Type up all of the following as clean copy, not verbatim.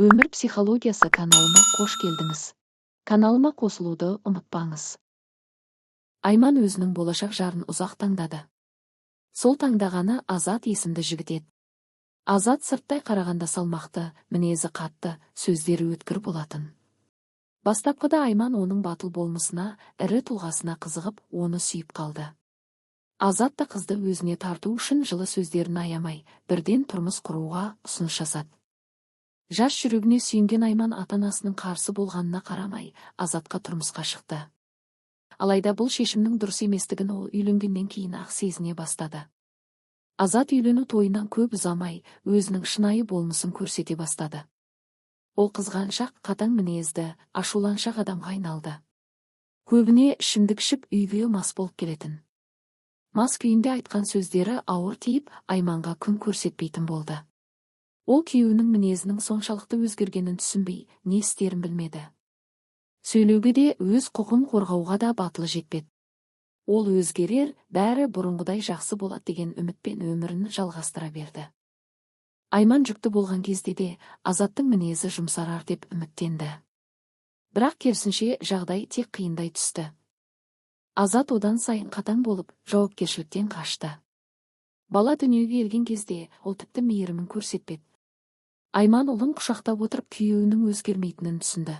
Өмір психологиясы каналыма қош келдіңіз. Каналыма қосылуды ұмытпаңыз. Айман өзінің болашақ жарын ұзақ таңдады. Сол таңдағаны Азат есімді жігіт еді. Азат сырттай қарағанда салмақты, мінезі қатты, сөздері өткір болатын. Бастапқыда Айман оның батыл болмысына, ірі тұлғасына қызығып, оны сүйіп қалды. Азат та қызды өзіне тарту үшін жылы сөздерін аямай, бірден тұрмыс құруға ұсыныс жасады. Жас жүрегіне сүйінген Айман ата-анасының қарсы болғанына қарамай, Азатқа тұрмысқа шықты. Алайда бұл шешімнің дұрыс еместігін ол үйленгеннен кейін-ақ сезіне бастады. Азат үйлену тойынан көп ұзамай, өзінің шынайы болмысын көрсете бастады. Ол қызғаншақ, қатаң мінезді, ашуланшақ адамға айналды. Көбіне ішімдік ішіп үйге мас болып келетін. Мас күйінде айтқан сөздері ауыр тиіп, Айманға күн көрсетпейтін болды. Ол күйеуінің мінезінің соншалықты өзгергенін түсінбей, не істерін білмеді. Сөйлеуге де өз құқын қорғауға да батылы жетпеді. Ол өзгерер, бәрі бұрынғыдай жақсы болады деген үмітпен өмірін жалғастыра берді. Айман жүкті болған кезде де Азаттың мінезі жұмсарар деп үміттенді. Бірақ керісінше жағдай тек қиындай түсті. Азат одан сайын қатаң болып, жауапкершіліктен қашты. Бала дүниеге келген кезде ол тіпті мейірімін көрсетпеді. Айман ұлын құшақтап отырып күйеуінің өзгермейтінін түсінді.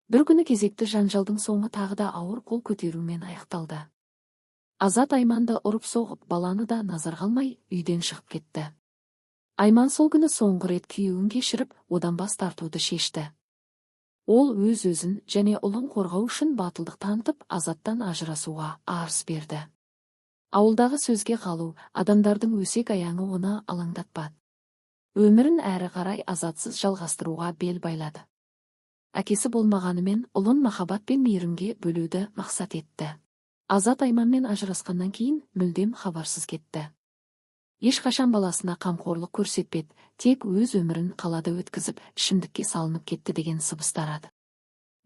Бір күні кезекті жанжалдың соңы тағы да ауыр қол көтерумен аяқталды. Азат Айманды ұрып-соғып, баланы да назарға алмай үйден шығып кетті. Айман сол күні соңғы рет күйеуін кешіріп, одан бас тартуды шешті. Ол өз-өзін және ұлын қорғау үшін батылдық танытып, Азаттан ажырасуға арыз берді. Ауылдағы сөзге қалу, адамдардың өсек аяңы оны алаңдатпады. Өмірін әрі қарай Азатсыз жалғастыруға бел байлады. Әкесі болмағанымен ұлын махаббат пен мейірімге бөлуді мақсат етті. Азат Айманмен ажырасқаннан кейін мүлдем хабарсыз кетті. Ешқашан баласына қамқорлық көрсетпеді, тек өз өмірін қалада өткізіп, ішімдікке салынып кетті деген сыбыс тарады.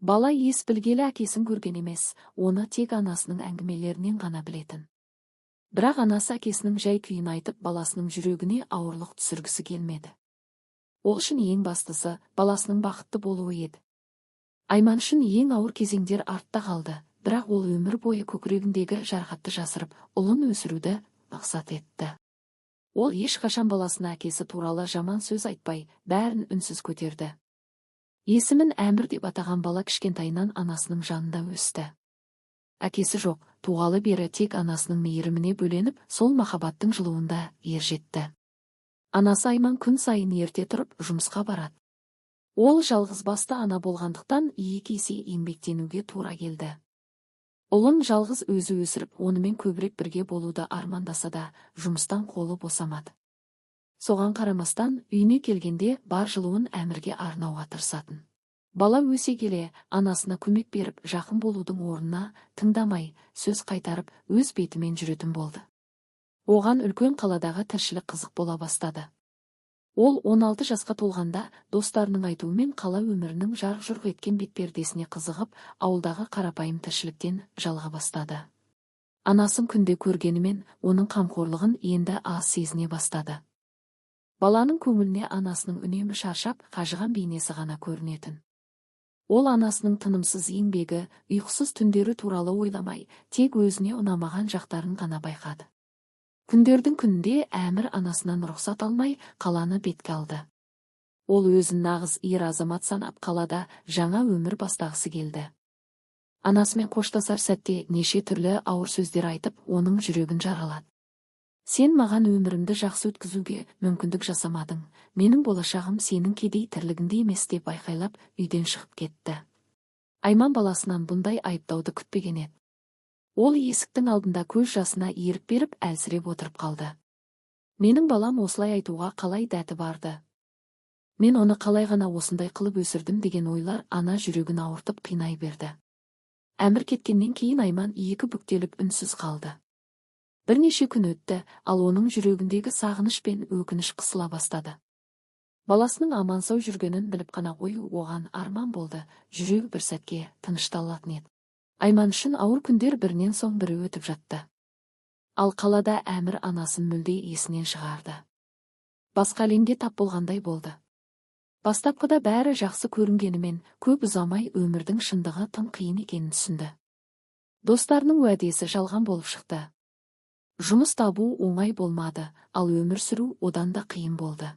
Бала ес білгелі әкесін көрген емес, оны тек анасының әңгімелерінен ғана білетін. Бірақ анасы әкесінің жай күйін айтып, баласының жүрегіне ауырлық түсіргісі келмеді. Ол үшін ең бастысы баласының бақытты болуы еді. Айман үшін ең ауыр кезеңдер артта қалды, бірақ ол өмір бойы көкірегіндегі жарақатты жасырып, ұлын өсіруді мақсат етті. Ол ешқашан баласына әкесі туралы жаман сөз айтпай, бәрін үнсіз көтерді. Есімін Әмір деп атаған бала кішкентайынан анасының жанында өсті. Әкесі жоқ, туғалы бері тек анасының мейіріміне бөленіп, сол махаббаттың жылуында ер жетті. Анасы Айман күн сайын ерте тұрып, жұмысқа барады. Ол жалғыз басты ана болғандықтан екі есе еңбектенуге тура келді. Ұлын жалғыз өзі өсіріп, онымен көбірек бірге болуды армандаса да, жұмыстан қолы босамады. Соған қарамастан, үйіне келгенде бар жылуын Әмірге арнауға тырысатын. Бала өсе келе, анасына көмек беріп, жақын болудың орнына тыңдамай, сөз қайтарып, өз бетімен жүретін болды. Оған үлкен қаладағы тіршілік қызық бола бастады. Ол 16 жасқа толғанда, достарының айтуымен қала өмірінің жарқ-жұрқ еткен бетпердесіне қызығып, ауылдағы қарапайым тіршіліктен жалға бастады. Анасын күнде көргенімен, оның қамқорлығын енді аз сезіне бастады. Баланың көңіліне анасының үнемі шаршап, қажыған бейнесі ғана көрінетін. Ол анасының тынымсыз еңбегі, ұйқысыз түндері туралы ойламай, тек өзіне ұнамаған жақтарын ғана байқады. Күндердің күнінде Әмір анасынан рұқсат алмай, қаланы бетке алды. Ол өзін нағыз ер азамат санап, қалада жаңа өмір бастағысы келді. Анасымен қоштасар сәтте неше түрлі ауыр сөздер айтып, оның жүрегін жаралады. Сен маған өмірімді жақсы өткізуге мүмкіндік жасамадың, менің болашағым сенің кедей тірлігінде емес деп айқайлап, үйден шығып кетті. Айман баласынан бұндай айыптауды күтпеген еді. Ол есіктің алдында көз жасына ерік беріп, әлсіреп отырып қалды. Менің балам осылай айтуға қалай дәті барды? Мен оны қалай ғана осындай қылып өсірдім деген ойлар ана жүрегін ауыртып қинай берді. Әмір кеткеннен кейін Айман екі бүктеліп үнсіз қалды. Бірнеше күн өтті, ал оның жүрегіндегі сағыныш пен өкініш қысыла бастады. Баласының аман-сау жүргенін біліп қана қою оған арман болды, жүрегі бір сәтке тынышталатын еді. Айман үшін ауыр күндер бірінен соң бірі өтіп жатты. Ал қалада Әмір анасын мүлде есінен шығарды. Басқа әлемге тап болғандай болды. Бастапқыда бәрі жақсы көрінгенімен, көп ұзамай өмірдің шындығы тым қиын екенін түсінді. Достарының уәдесі жалған болып шықты. Жұмыс табу оңай болмады, ал өмір сүру одан да қиын болды.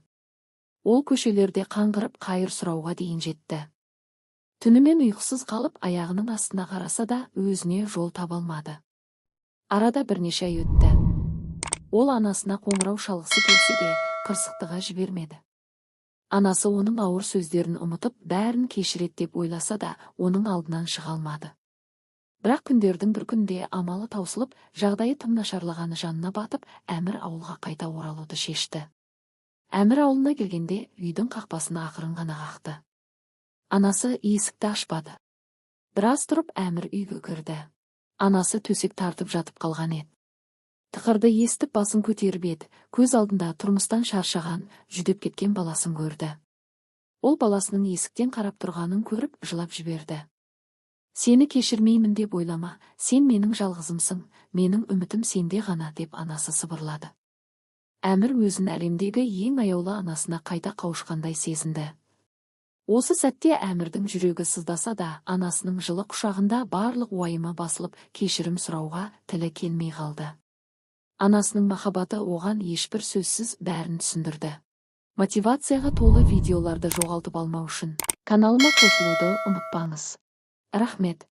Ол көшелерде қаңғырып қайыр сұрауға дейін жетті. Түнімен ұйқысыз қалып аяғының астына қараса да өзіне жол таба алмады. Арада бірнеше ай өтті. Ол анасына қоңырау шалғысы келсе де, қырсықтыға жібермеді. Анасы оның ауыр сөздерін ұмытып, бәрін кешіреді деп ойласа да, оның алдынан шыға алмады. Бірақ күндердің бір күнде амалы таусылып, жағдайы тым нашарлағаны жанына батып, Әмір ауылға қайта оралуды шешті. Әмір ауылына келгенде үйдің қақпасына ақырын ғана қақты. Анасы есікті ашпады. Біраз тұрып Әмір үйге кірді. Анасы төсек тартып жатып қалған еді. Тықырды естіп басын көтеріп еді, көз алдында тұрмыстан шаршаған, жүдеп кеткен баласын көрді. Ол баласының есіктен қарап тұрғанын көріп жылап жіберді. Сені кешірмеймін деп ойлама, сен менің жалғызымсың, менің үмітім сенде ғана деп анасы сыбырлады. Әмір өзін әлемдегі ең аяулы анасына қайта қауышқандай сезінді. Осы сәтте Әмірдің жүрегі сыздаса да, анасының жылы құшағында барлық уайымы басылып, кешірім сұрауға тілі келмей қалды. Анасының махаббаты оған ешбір сөзсіз бәрін түсіндірді. Мотивацияға толы видеоларды жоғалтып алмау үшін каналыма қосылуды ұмытпаңыз. Рахмет.